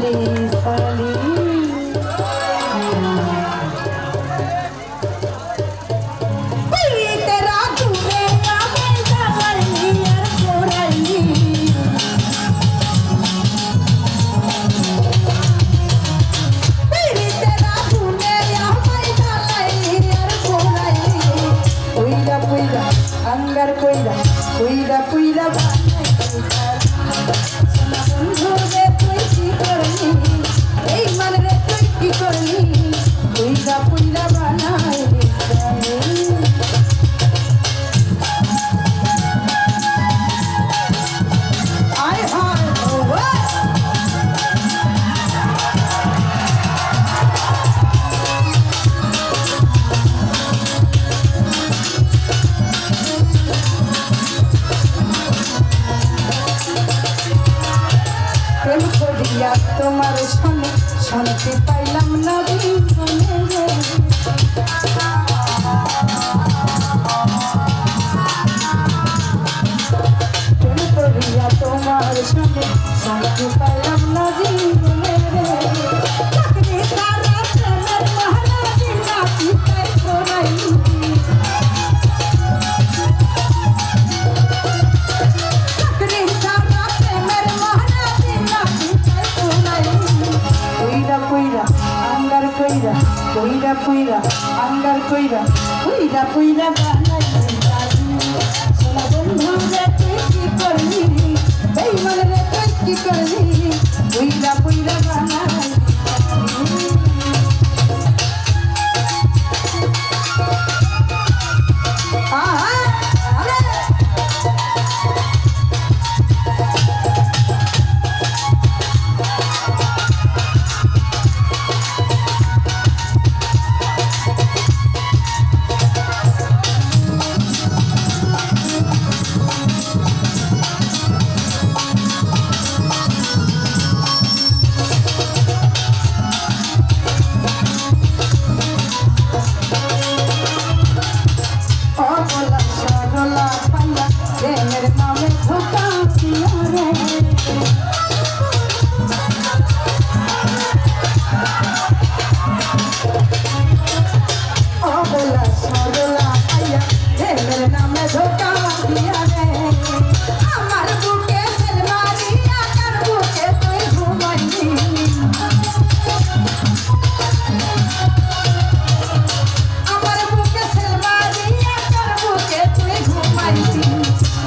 साली तेरा दूरे आवे जावली यार कोराली तेरा दूरे आवे जावली यार कोराली पुइरा पुइरा अंगर कोइरा पुइरा पुइरा বন্ধু রে তুই কি করলি এই মন রে তুই কি করলি পুইরা পুইরা বানাই আয় হায় প্রেম করিয়া তোমার সনে শান্তি পাইলাম না জীবনে প্রেম করিয়া তোমার সনে শান্তি পাইলাম না জীবনে চাকরি তারা প্রেমের মহারাজি নাচি তাই করাই পুইরা পুইরা আঙ্গার কইরা পুইরা পুইরা বানাই সোনা বন্ধু রে তুই কি করলি বেঈমান রে তুই কি করলি পুইরা পুইরা বানাই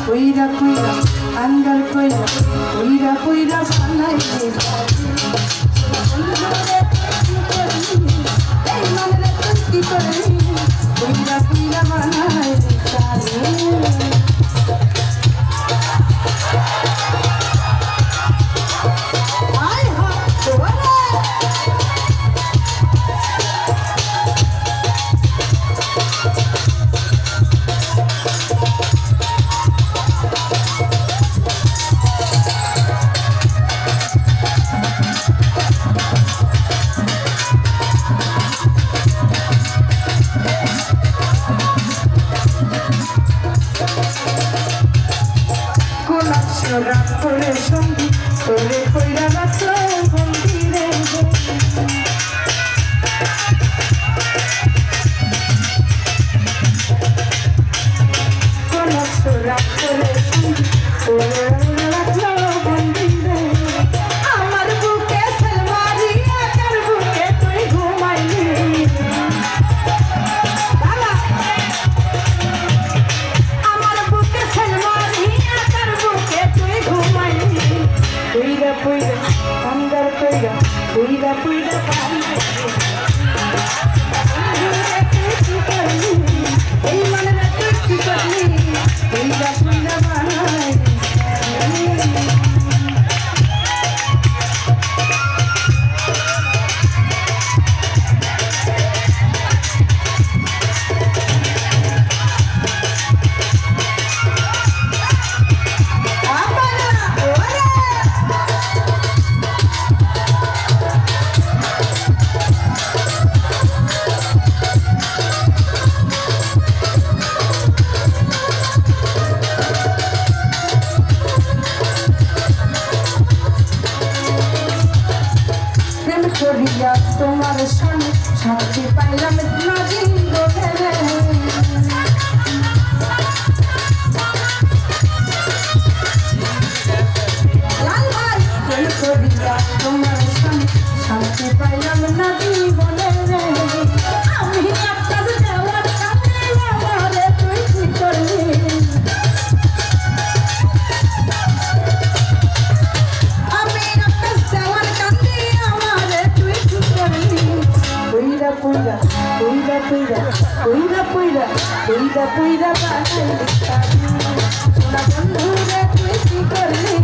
পুইরা পুইরা আঙ্গার কইরা পুইরা পুইরা বানাই এই মন রে তুই কি করলি পুইরা পুইরা বানাই রাত করে সঙ্গী তোরে কইরা রাখলো বন্দি রে কোন রাত করে সঙ্গী তোরে রাখলো বন্দি রে আমার বুকে সেলমারি আকার বুকে তুই ঘুমাইলি আমার বুকে সেলমারি আকার বুকে পুইরা পুইরা আঙ্গার কইরা পুইরা পুইরা এই মনে না তুই কি করলি পুইরা পুইরা বানাই শান্তি পাইলাম না জীবনে লাল ভাই প্রেম করিয়া তোমার সঙ্গে শান্তি পাইলাম না জীবনে আমি আকাশ দেওয়ার কাছে আমারে তুই কি করলি আমি আকাশ দেওয়ার কাছে আমারে তুই কি করলি কইরা কইরা কইরা কইরা কইরা কইরা কইরা কইরা বানাইলি সোনা বন্ধু রে তুই কি করলি